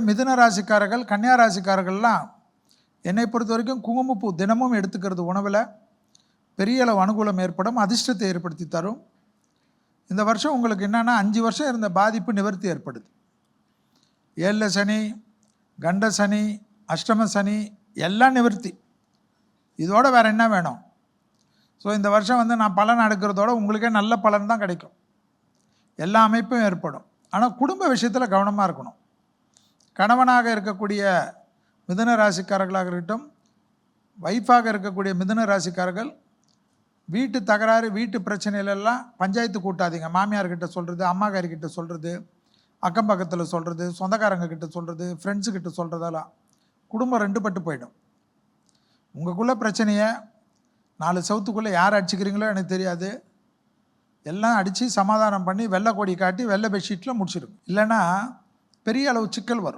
மிதுன ராசிக்காரர்கள், கன்னியா ராசிக்காரர்கள்லாம் என்னை பொறுத்த வரைக்கும் குங்குமப்பூ தினமும் எடுத்துக்கிறது உணவில் பெரிய அளவு அனுகூலம் ஏற்படும், அதிர்ஷ்டத்தை ஏற்படுத்தி தரும். இந்த வருஷம் உங்களுக்கு என்னென்னா 5 வருஷம் இருந்த பாதிப்பு நிவர்த்தி ஏற்படுது. 7 சனி, கண்ட சனி, அஷ்டம சனி எல்லாம் நிவர்த்தி. இதோட வேறு என்ன வேணும்? ஸோ இந்த வருஷம் நான் பலன் எடுக்கிறதோட உங்களுக்கே நல்ல பலன் தான் கிடைக்கும். எல்லா அமைப்பும் ஏற்படும். ஆனால் குடும்ப விஷயத்தில் கவனமாக இருக்கணும். கணவனாக இருக்கக்கூடிய மிதுன ராசிக்காரர்களாக இருக்கட்டும், வைஃபாக இருக்கக்கூடிய மிதுன ராசிக்காரர்கள் வீட்டு தகராறு, வீட்டு பிரச்சனையிலெல்லாம் பஞ்சாயத்து கூட்டாதீங்க. மாமியார்கிட்ட சொல்கிறது, அம்மாக்காரிக்கிட்ட சொல்கிறது, அக்கம் பக்கத்தில் சொல்கிறது, சொந்தக்காரங்க கிட்ட சொல்கிறது, ஃப்ரெண்ட்ஸுக்கிட்ட சொல்கிறதெல்லாம் குடும்பம் 2 பட்டு போயிடும். உங்களுக்குள்ள பிரச்சனையை 4 சவுத்துக்குள்ளே யார் அடிச்சுக்கிறீங்களோ எனக்கு தெரியாது, எல்லாம் அடித்து சமாதானம் பண்ணி வெள்ளை கொடி காட்டி வெள்ளை பெட்ஷீட்டில் முடிச்சிடும். இல்லைன்னா பெரிய அளவு சிக்கல் வரும்.